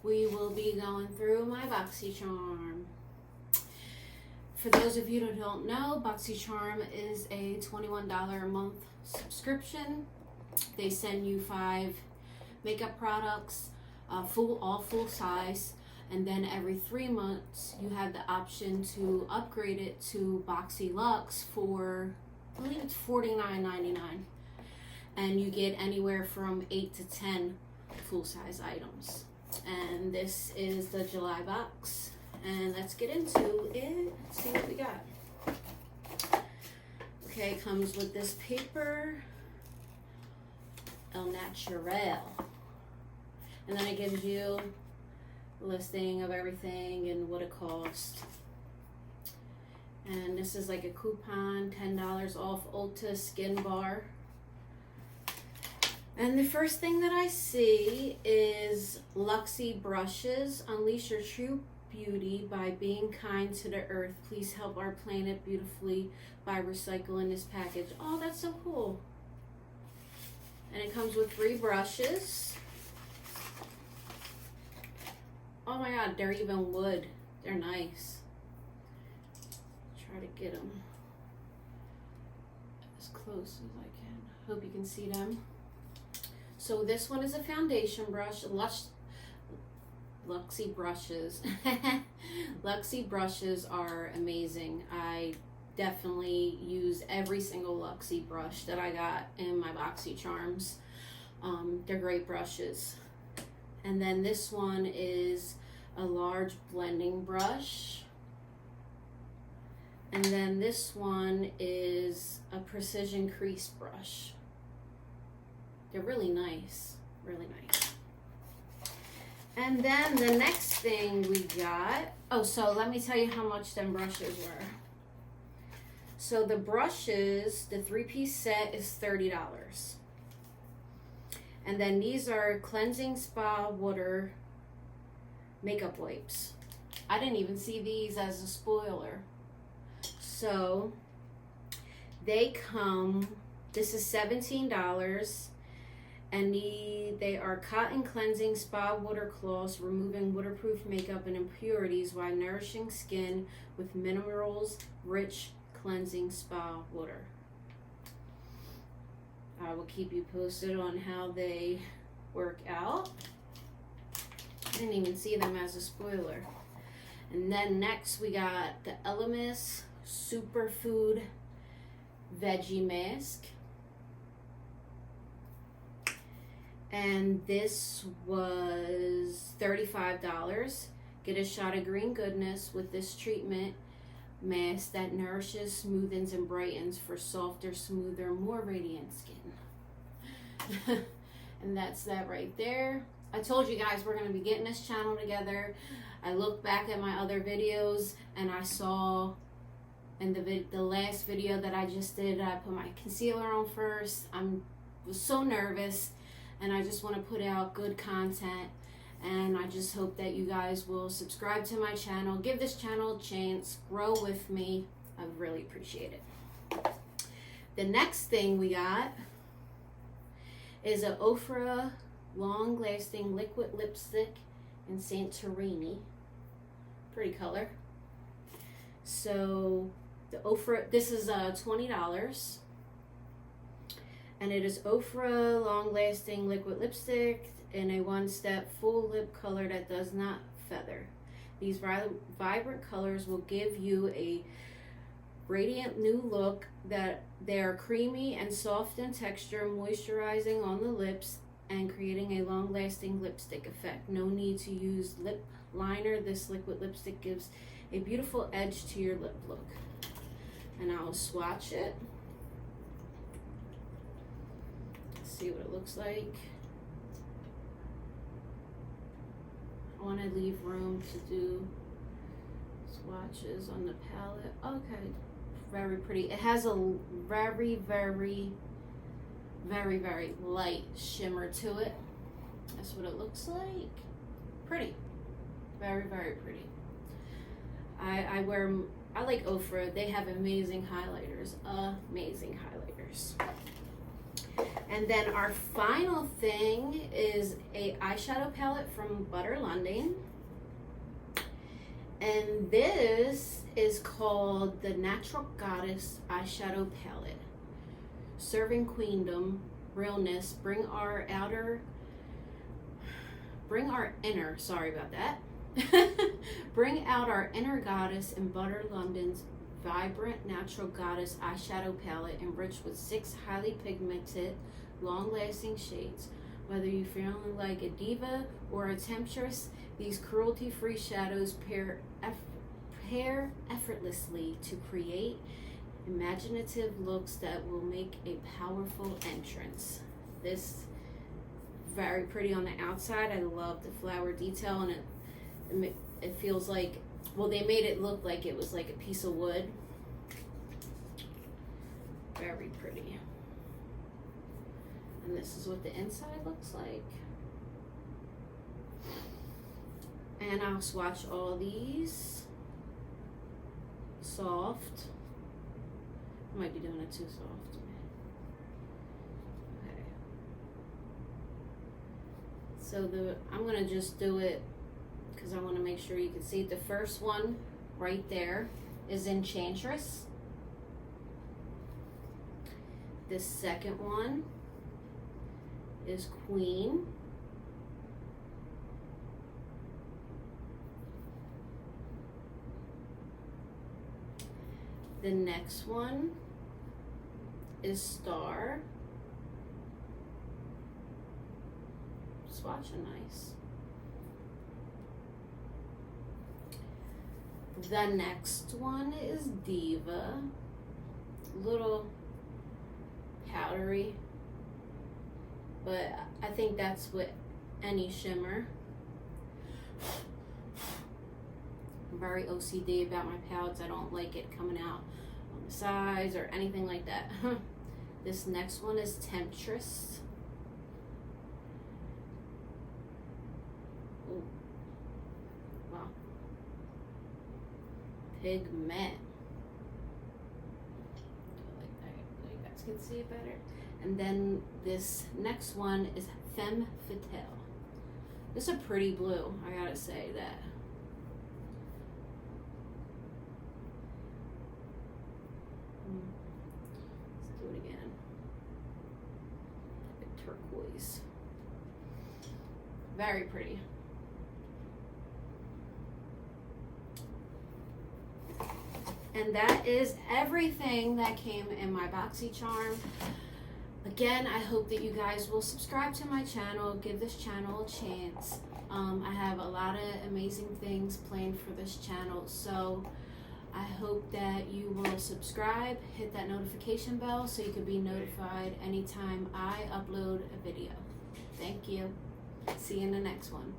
we will be going through my Boxycharm. For those of you who don't know, Boxycharm is a $21 a month subscription. They send you 5 makeup products, all full size, and then every 3 months you have the option to upgrade it to Boxylux for, I believe it's $49.99, and you get anywhere from 8 to 10 full size items. And this is the July box, and let's get into it. Let's see what we got. Okay, it comes with this paper, El Natural, and then it gives you a listing of everything and what it costs. And this is like a coupon, $10 off Ulta Skin Bar. And the first thing that I see is Luxy brushes. Unleash your true beauty by being kind to the earth. Please help our planet beautifully by recycling this package. Oh, that's so cool. And it comes with 3 brushes. Oh my god, they're even wood. They're nice. Try to get them as close as I can. Hope you can see them. So this one is a foundation brush. Luxy brushes. Luxy brushes are amazing. I definitely use every single Luxy brush that I got in my Boxycharms. They're great brushes. And then this one is a large blending brush. And then this one is a precision crease brush. They're really nice, really nice. And then the next thing we got, oh, so let me tell you how much them brushes were. So the brushes, the 3-piece set is $30. And then these are cleansing spa water makeup wipes. I didn't even see these as a spoiler. So they come, this is $17. And they are cotton cleansing spa water cloths, removing waterproof makeup and impurities while nourishing skin with minerals rich cleansing spa water. I will keep you posted on how they work out. I didn't even see them as a spoiler. And then next we got the Elemis Superfood Veggie Mask. And this was $35. Get a shot of green goodness with this treatment mask that nourishes, smoothens, and brightens for softer, smoother, more radiant skin. And that's that right there. I told you guys we're going to be getting this channel together. I looked back at my other videos and I saw in the last video that I just did, I put my concealer on first. Was so nervous. And I just want to put out good content, and I just hope that you guys will subscribe to my channel, give this channel a chance, grow with me. I really appreciate it. The next thing we got is an Ofra long-lasting liquid lipstick in Santorini. Pretty color. So the Ofra, this is $20. And it is Ofra long-lasting liquid lipstick in a 1-step full lip color that does not feather. These vibrant colors will give you a radiant new look. That they are creamy and soft in texture, moisturizing on the lips and creating a long-lasting lipstick effect. No need to use lip liner. This liquid lipstick gives a beautiful edge to your lip look. And I'll swatch it. See what it looks like. I want to leave room to do swatches on the palette. Okay, very pretty. It has a very, very, very, very light shimmer to it. That's what it looks like. Pretty. Very, very pretty. I like Ofra. They have amazing highlighters. Amazing highlighters. And then our final thing is a eyeshadow palette from Butter London. And this is called the Natural Goddess Eyeshadow Palette. Serving queendom, realness, bring our inner, sorry about that. Bring out our inner goddess in Butter London's vibrant natural goddess eyeshadow palette, enriched with 6 highly pigmented, long-lasting shades. Whether you're feeling like a diva or a temptress, these cruelty-free shadows pair effortlessly to create imaginative looks that will make a powerful entrance. This very pretty on the outside. I love the flower detail, and it feels like, well, they made it look like it was like a piece of wood. Very pretty. And this is what the inside looks like. And I'll swatch all these. Soft. I might be doing it too soft. Okay. So I'm gonna just do it because I want to make sure you can see. The first one right there is Enchantress. The second one is Queen. The next one is Star. Swatching nice. The next one is Diva. Little powdery, but I think that's with any shimmer. I'm very OCD about my palettes. I don't like it coming out on the sides or anything like that. This next one is Temptress. Ooh. Wow. Pigment. Like that, so you guys can see it better. And then this next one is Femme Fatale. This is a pretty blue, I gotta say that. Let's do it again. Like a turquoise. Very pretty. And that is everything that came in my Boxycharm. Again, I hope that you guys will subscribe to my channel, give this channel a chance. I have a lot of amazing things planned for this channel, so I hope that you will subscribe, hit that notification bell so you can be notified anytime I upload a video. Thank you. See you in the next one.